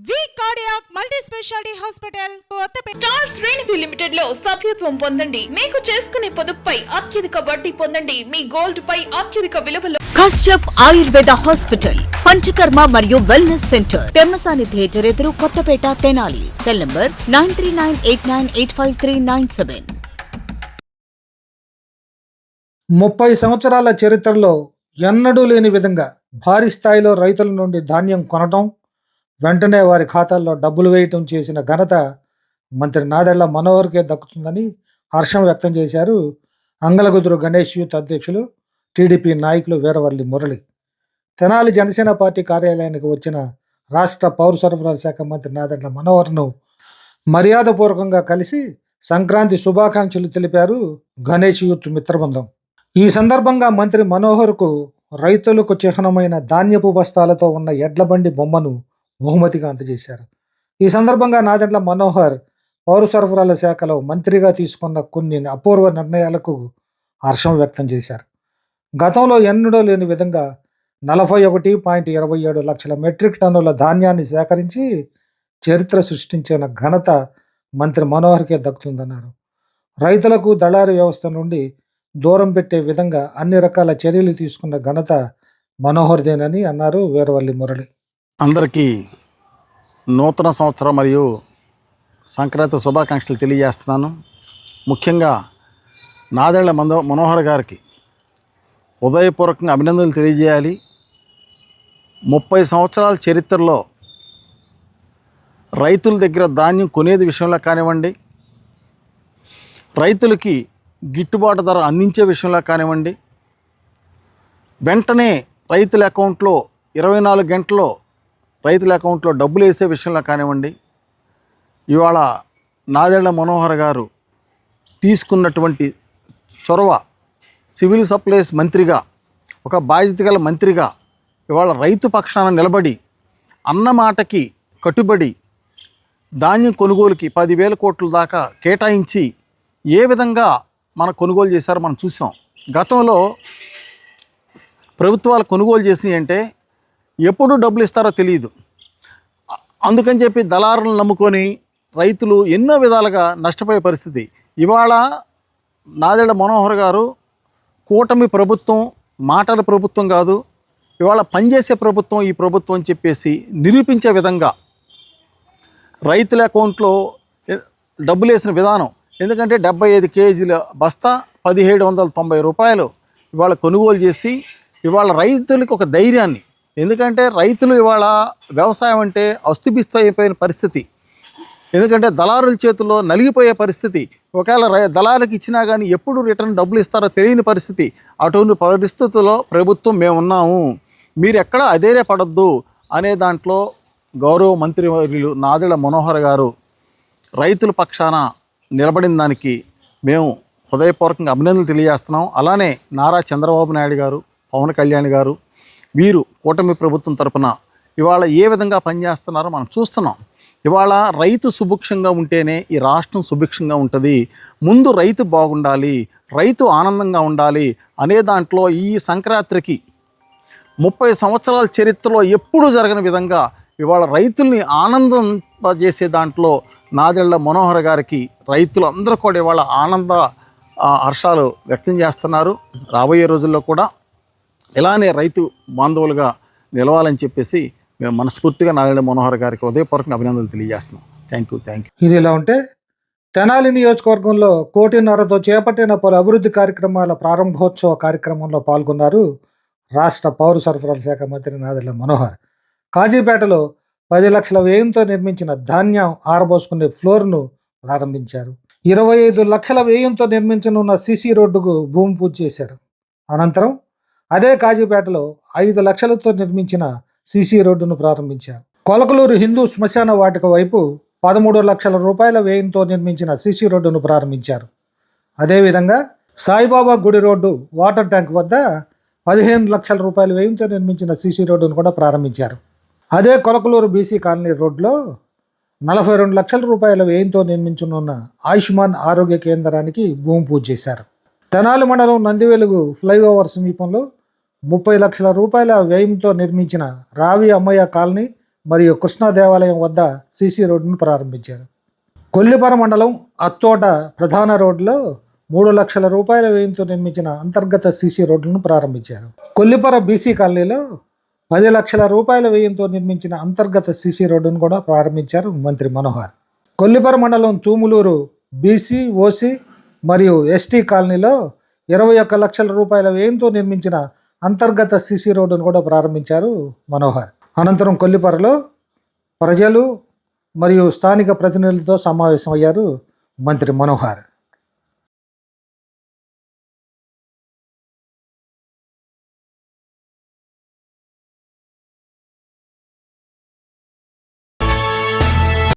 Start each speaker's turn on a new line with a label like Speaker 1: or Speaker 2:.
Speaker 1: వి cardiac multi speciality hospital Kothapeta.
Speaker 2: Star Shreni limited లో సభ్యత్వం పొందండి. మీకు చేసుకునే పొదుపుపై అత్యధిక వడ్డీ పొందండి. మీ గోల్డ్ పై అత్యధిక విలువలో.
Speaker 3: కశ్యప్ ఆయుర్వేద హాస్పిటల్, పంచకర్మ మరియు వెల్నెస్ సెంటర్, పెమ్మసాని థియేటర్ ఎదురు, కొత్తపేట, తెనాలి. Cell number 9398985397.
Speaker 4: 30 సంవత్సరాల చరిత్రలో ఎన్నడూ లేని విధంగా భారీ స్థాయిలో రైతుల నుండి ధాన్యం కొనటం, వెంటనే వారి ఖాతాల్లో డబ్బులు వేయటం చేసిన ఘనత మంత్రి నాదెళ్ల మనోహర్కే దక్కుతుందని హర్షం వ్యక్తం చేశారు అంగలగుదురు గణేష్ యూత్ అధ్యక్షులు టీడీపీ నాయకులు వీరవల్లి మురళి. తెనాలి జనసేన పార్టీ కార్యాలయానికి వచ్చిన రాష్ట్ర పౌర సరఫరాల శాఖ మంత్రి నాదెళ్ల మనోహర్ను మర్యాదపూర్వకంగా కలిసి సంక్రాంతి శుభాకాంక్షలు తెలిపారు గణేష్ యూత్ మిత్రబృందం. ఈ సందర్భంగా మంత్రి మనోహర్కు రైతులకు చిహ్నమైన ధాన్యపు బస్తాలతో ఉన్న ఎడ్లబండి బొమ్మను బహుమతిగా అందజేశారు. ఈ సందర్భంగా నాదెండ్ల మనోహర్ పౌర సరఫరాల శాఖలో మంత్రిగా తీసుకున్న కొన్ని అపూర్వ నిర్ణయాలకు హర్షం వ్యక్తం చేశారు. గతంలో ఎన్నడూ లేని విధంగా 41.27 లక్షల మెట్రిక్ టన్నుల ధాన్యాన్ని సేకరించి చరిత్ర సృష్టించిన ఘనత మంత్రి మనోహర్కే దక్కుతుందన్నారు. రైతులకు దళారీ వ్యవస్థ నుండి దూరం పెట్టే విధంగా అన్ని రకాల చర్యలు తీసుకున్న ఘనత మనోహర్దేనని అన్నారు వీరవల్లి మురళి.
Speaker 5: అందరికీ నూతన సంవత్సరం మరియు సంక్రాంతి శుభాకాంక్షలు తెలియజేస్తున్నాను. ముఖ్యంగా నాదెళ్ల మనోహర్ గారికి హృదయపూర్వకంగా అభినందనలు తెలియజేయాలి. 30 సంవత్సరాల చరిత్రలో రైతుల దగ్గర ధాన్యం కొనేది విషయంలో కానివ్వండి, రైతులకి గిట్టుబాటు ధర అందించే విషయంలో కానివ్వండి, వెంటనే రైతుల అకౌంట్లో 24 గంటల్లో రైతుల అకౌంట్లో డబ్బులు వేసే విషయంలో కానివ్వండి, ఇవాళ నాదెళ్ల మనోహర్ గారు తీసుకున్నటువంటి చొరవ, సివిల్ సప్లైస్ మంత్రిగా, ఒక బాధ్యత గల మంత్రిగా ఇవాళ రైతు పక్షాన నిలబడి అన్నమాటకి కట్టుబడి ధాన్యం కొనుగోలుకి 10,000 కోట్ల దాకా కేటాయించి ఏ విధంగా మన కొనుగోలు చేశారో మనం చూసాం. గతంలో ప్రభుత్వాలు కొనుగోలు చేసినాయి అంటే ఎప్పుడు డబ్బులు ఇస్తారో తెలియదు. అందుకని చెప్పి దళారులను నమ్ముకొని రైతులు ఎన్నో విధాలుగా నష్టపోయే పరిస్థితి. ఇవాళ నాదెళ్ల మనోహర్ గారు కూటమి ప్రభుత్వం, మాటల ప్రభుత్వం కాదు, ఇవాళ పనిచేసే ప్రభుత్వం ఈ ప్రభుత్వం అని చెప్పేసి నిరూపించే విధంగా రైతుల అకౌంట్లో డబ్బులు వేసిన విధానం. ఎందుకంటే 75 కేజీల బస్తా 1,790 రూపాయలు ఇవాళ కొనుగోలు చేసి ఇవాళ రైతులకు ఒక ధైర్యాన్ని, ఎందుకంటే రైతులు ఇవాళ వ్యవసాయం అంటే అస్తుబిస్తు అయిపోయిన పరిస్థితి, ఎందుకంటే దళారుల చేతుల్లో నలిగిపోయే పరిస్థితి. ఒకవేళ దళారులకు ఇచ్చినా కానీ ఎప్పుడు రిటర్న్ డబ్బులు ఇస్తారో తెలియని పరిస్థితి. అటువంటి పరిస్థితుల్లో ప్రభుత్వం మేమున్నాము, మీరు ఎక్కడ అధైర్యపడద్దు అనే దాంట్లో గౌరవ మంత్రివర్యులు నాదెళ్ల మనోహర్ గారు రైతుల పక్షాన నిలబడిన దానికి మేము హృదయపూర్వకంగా అభినందనలు తెలియజేస్తున్నాం. అలానే నారా చంద్రబాబు నాయుడు గారు, పవన్ కళ్యాణ్ గారు, వీరు కూటమి ప్రభుత్వం తరపున ఇవాళ ఏ విధంగా పనిచేస్తున్నారో మనం చూస్తున్నాం. ఇవాళ రైతు సుభిక్షంగా ఉంటేనే ఈ రాష్ట్రం సుభిక్షంగా ఉంటుంది. ముందు రైతు బాగుండాలి, రైతు ఆనందంగా ఉండాలి అనే దాంట్లో ఈ సంక్రాంతికి 30 సంవత్సరాల చరిత్రలో ఎప్పుడూ జరగని విధంగా ఇవాళ రైతుల్ని ఆనందింపజేసే దాంట్లో నాదెళ్ల మనోహర్ గారికి రైతులు అందరూ కూడా ఇవాళ ఆనంద హర్షాలు వ్యక్తం చేస్తున్నారు. రాబోయే రోజుల్లో కూడా ఇలానే రైతు బాంధవులుగా నిలవాలని చెప్పేసి మేము మనస్ఫూర్తిగా నాదెళ్ల మనోహర్ గారికి హృదయపూర్వకంగా అభినందనలు తెలియజేస్తున్నాం. Thank you.
Speaker 4: ఇది ఇలా ఉంటే తెనాలి నియోజకవర్గంలో 1.5 కోటితో చేపట్టిన పలు అభివృద్ధి కార్యక్రమాల ప్రారంభోత్సవ కార్యక్రమంలో పాల్గొన్నారు రాష్ట్ర పౌర సరఫరాల శాఖ మంత్రి నాదెళ్ల మనోహర్. కాజీపేటలో 10 లక్షల వ్యయంతో నిర్మించిన ధాన్యం ఆరబోసుకునే ఫ్లోర్ను ప్రారంభించారు. 25 లక్షల వ్యయంతో నిర్మించనున్న సిసి రోడ్డుకు భూమి పూజ చేశారు. అనంతరం అదే కాజీపేటలో 5 లక్షలతో నిర్మించిన సిసి రోడ్డును ప్రారంభించారు. కొలకలూరు హిందూ శ్మశాన వాటిక వైపు 13 లక్షల రూపాయల వ్యయంతో నిర్మించిన సిసి రోడ్డును ప్రారంభించారు. అదేవిధంగా సాయిబాబా గుడి రోడ్డు వాటర్ ట్యాంక్ వద్ద 15 లక్షల రూపాయల వ్యయంతో నిర్మించిన సిసి రోడ్డును కూడా ప్రారంభించారు. అదే కొలకలూరు బీసీ కాలనీ రోడ్లో 42 లక్షల రూపాయల వ్యయంతో నిర్మించనున్న ఆయుష్మాన్ ఆరోగ్య కేంద్రానికి భూమి పూజ చేశారు. తెనాలి మండలం నందివెలుగు ఫ్లైఓవర్ సమీపంలో 30 లక్షల రూపాయల వ్యయంతో నిర్మించిన రావి అమ్మయ్య కాలనీ మరియు కృష్ణా దేవాలయం వద్ద సీసీ రోడ్డును ప్రారంభించారు. కొల్లిపర మండలం అత్తోట ప్రధాన రోడ్లో 3 లక్షల రూపాయల వ్యయంతో నిర్మించిన అంతర్గత సీసీ రోడ్లను ప్రారంభించారు. కొల్లిపర బీసీ కాలనీలో 10 లక్షల రూపాయల వ్యయంతో నిర్మించిన అంతర్గత సీసీ రోడ్డును కూడా ప్రారంభించారు మంత్రి మనోహర్. కొల్లిపర మండలం తూములూరు బీసీ, ఓసీ మరియు ఎస్టీ కాలనీలో 21 లక్షల రూపాయల వ్యయంతో నిర్మించిన అంతర్గత సీసీ రోడ్డును కూడా ప్రారంభించారు మనోహర్. అనంతరం కొల్లిపరలో ప్రజలు మరియు స్థానిక ప్రతినిధులతో సమావేశమయ్యారు మంత్రి మనోహర్.